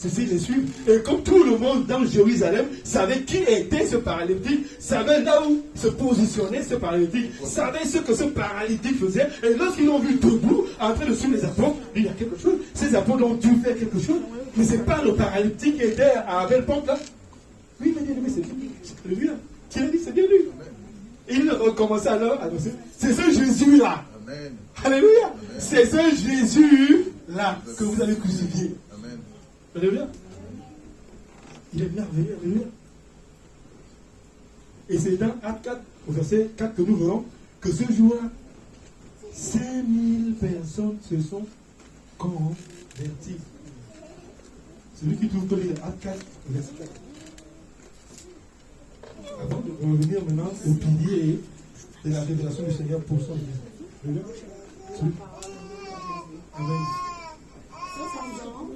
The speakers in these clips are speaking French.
ceci les suivre. Et comme tout le monde dans Jérusalem savait qui était ce paralytique, savait là où se positionnait ce paralytique, savait ce que ce paralytique faisait, et lorsqu'ils l'ont vu debout, en train de suivre les apôtres, il y a quelque chose. Ces apôtres ont dû faire quelque chose. Mais ce n'est pas le paralytique qui était à belle porte là. Oui, mais c'est lui là. Qui a dit, c'est bien lui. Il recommençait alors à annoncer, c'est ce Jésus-là. Amen. Alléluia. Amen. C'est ce Jésus-là que vous avez crucifié. Amen. Alléluia. Il est merveilleux. Alléluia. Et c'est dans Acte 4, au verset 4 que nous verrons que ce jour-là, 5000 personnes se sont converties. Celui qui trouve que lire Acte 4, verset 4. Avant de revenir maintenant au pilier de la révélation du Seigneur pour son Église. Amen. Cependant,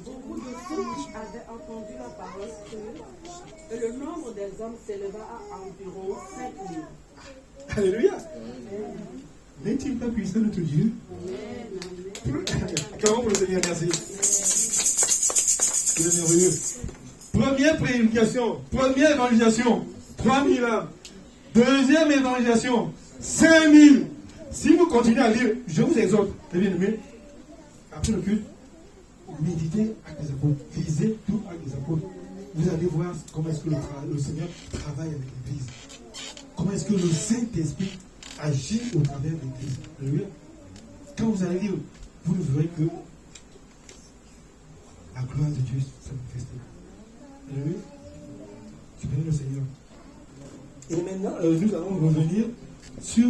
beaucoup de ceux qui avaient entendu la parole et le nombre des hommes s'éleva à environ 5000. Alléluia. N'est-il pas puissant notre Dieu? Comment pour le Seigneur, merci. Il est merveilleux. Première prédication, première évangélisation, 3000 âmes. Deuxième évangélisation, 5000. Si vous continuez à lire, je vous exhorte, les bien-aimés, après le culte, méditez avec les apôtres, lisez tout avec les apôtres. Vous allez voir comment est-ce que le Seigneur travaille avec l'Église. Comment est-ce que le Saint-Esprit agit au travers de l'Église. Alléluia. Quand vous allez lire, vous verrez que la gloire de Dieu s'est manifestée. Alléluia. Tu bénis le Seigneur. Et maintenant, nous allons revenir sur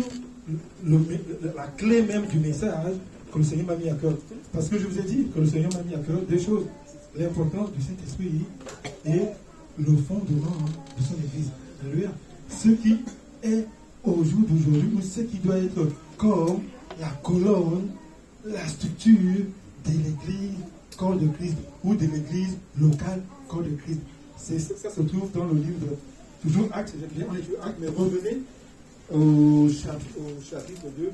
la clé même du message que le Seigneur m'a mis à cœur. Parce que je vous ai dit que le Seigneur m'a mis à cœur deux choses. L'importance du Saint-Esprit et le fondement de son Église. Alléluia. Ce qui est au jour d'aujourd'hui, ou ce qui doit être comme la colonne, la structure de l'Église, corps de Christ, ou de l'Église locale, corps de Christ. Ça se trouve dans le livre de toujours Actes, on est toujours Actes, mais revenez au chapitre 2,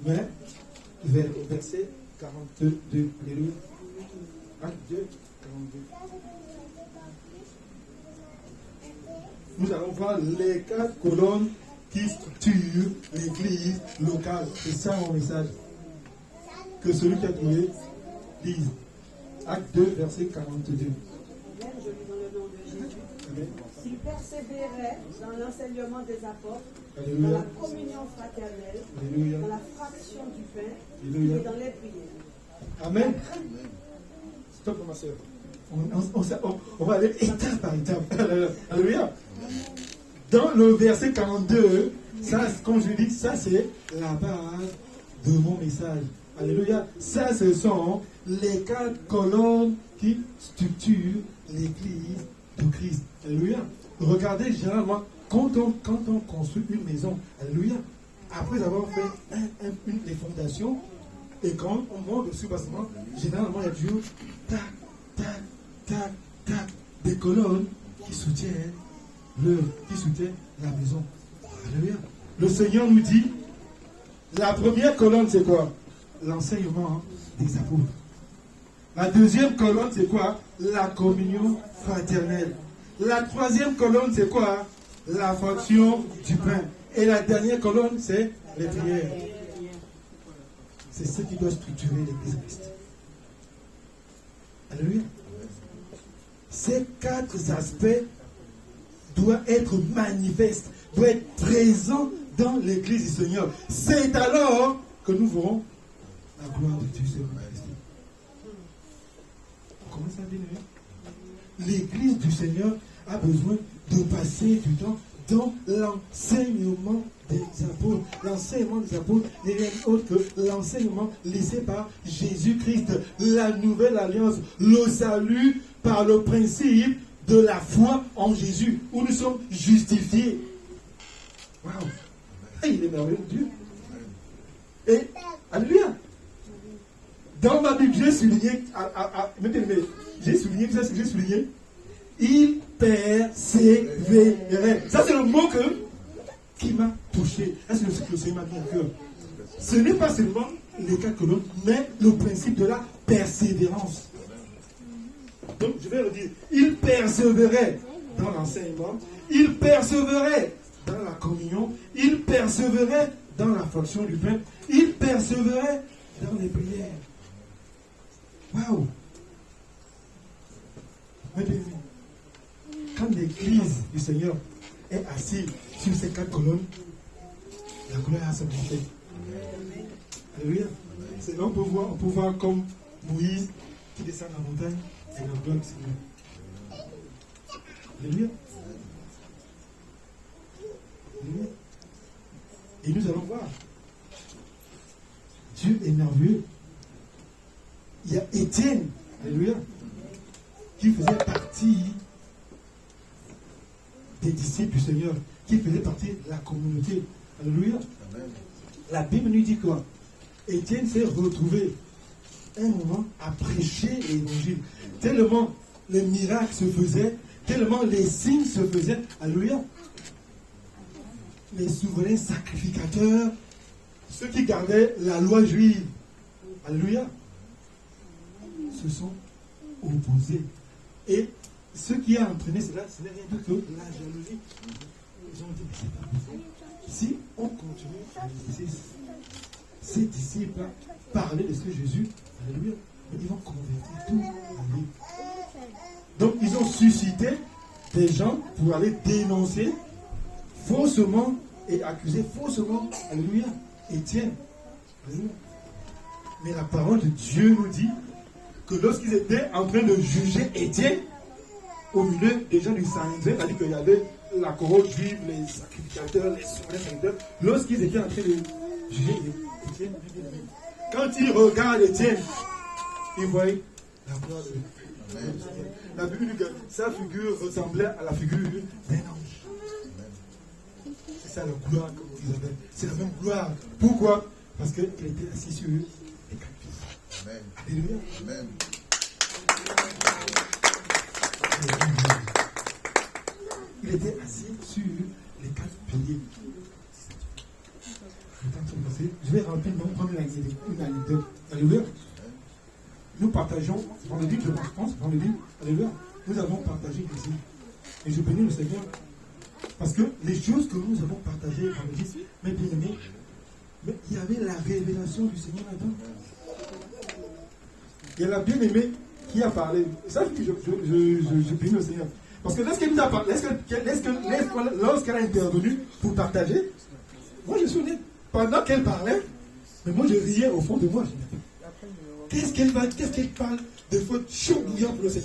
mais au verset 42. Alléluia. Actes 2, 42. Nous allons voir les 4 colonnes qui structurent l'église locale. C'est ça mon message. Que celui qui a trouvé lise. Acte 2, verset 42. Même je lis dans le nom de Jésus. Amen. S'il persévérait dans l'enseignement des apôtres, Alléluia. dans la communion fraternelle, Alléluia. dans la fraction du pain Alléluia. et dans les prières. Amen. Stop, ma soeur. On va aller étape par étape. Alléluia. Dans le verset 42, ça, comme je dis, ça c'est la base de mon message. Alléluia. Ça, ce sont les 4 colonnes qui structurent l'église de Christ. Alléluia. Regardez, généralement, quand on construit une maison, alléluia, après avoir fait les fondations, et quand on monte dessus, bâtiment, généralement, il y a toujours tac, tac, tac, tac, des colonnes qui soutiennent la maison. Alléluia. Le Seigneur nous dit, la première colonne, c'est quoi? L'enseignement des apôtres. La deuxième colonne, c'est quoi? La communion fraternelle. La troisième colonne, c'est quoi? La fraction du pain. Et la dernière colonne, c'est les prières. C'est ce qui doit structurer l'Église Christ. Alléluia. Ces 4 aspects doivent être manifestes, doivent être présents dans l'Église du Seigneur. C'est alors que nous verrons la gloire de Dieu se manifester. Comment ça dit? L'Église du Seigneur a besoin de passer du temps dans l'enseignement des apôtres. L'enseignement des apôtres n'est rien autre que l'enseignement laissé par Jésus-Christ. La nouvelle alliance, le salut par le principe de la foi en Jésus, où nous sommes justifiés. Waouh! Il est merveilleux, Dieu. Et, alléluia! Dans ma Bible, j'ai souligné, j'ai souligné, il persévérait. Ça, c'est le mot qui m'a touché. Est-ce que c'est ce que le Seigneur m'a mis à cœur? Ce n'est pas seulement les 4 colonnes, mais le principe de la persévérance. Donc, je vais redire, il persévérait dans l'enseignement, il persévérait dans la communion, il persévérait dans la fraction du pain, il persévérait dans les prières. Waouh! Mais quand l'église du Seigneur est assise sur ces 4 colonnes, la gloire a se monter. Alléluia. On peut voir comme Moïse qui descend la montagne et la gloire du Seigneur. Alléluia. Alléluia. Et nous allons voir. Dieu est merveilleux. Il y a Étienne, alléluia, qui faisait partie des disciples du Seigneur, qui faisait partie de la communauté. Alléluia. Amen. La Bible nous dit quoi? Étienne s'est retrouvé un moment à prêcher l'évangile. Tellement les miracles se faisaient, tellement les signes se faisaient. Alléluia. Les souverains sacrificateurs, ceux qui gardaient la loi juive, alléluia, se sont opposés. Et ce qui a entraîné cela, ce n'est rien d'autre que la jalousie. Ils ont dit, mais c'est pas possible. Si on continue à laisser ces disciples parler de ce Jésus, alléluia, mais ils vont convertir tout à lui. Donc ils ont suscité des gens pour aller dénoncer faussement et accuser faussement, alléluia, Étienne. Alléluia. Mais la parole de Dieu nous dit que lorsqu'ils étaient en train de juger Étienne, au milieu des gens du Sanhédrin, c'est-à-dire qu'il y avait la couronne juive, les sacrificateurs, les souverains sacrificateurs, lorsqu'ils étaient en train de juger Étienne, quand ils regardent Étienne, ils voient la gloire de Dieu. La Bible dit que sa figure ressemblait à la figure d'un ange. C'est ça la gloire que vous avez. C'est la même gloire. Pourquoi? Parce qu'il était assis sur eux. Amen. Alléluia. Amen. Il était assis sur les 4 piliers. Je vais rapidement prendre une anecdote. Alléluia. Nous partageons, vendredi, je pense, vendredi, alléluia, nous avons partagé ici. Et je bénis le Seigneur. Parce que les choses que nous avons partagées vendredi, mes bien-aimés, mais il y avait la révélation du Seigneur là-dedans. Il y a la bien-aimée qui a parlé. Ça, je bénis le Seigneur. Parce que lorsqu'elle nous a parlé, lorsqu'elle a intervenu pour partager, moi je suis honnête. Pendant qu'elle parlait, mais moi je riais au fond de moi. Qu'est-ce qu'elle parle de faute chaud bouillant pour le Seigneur?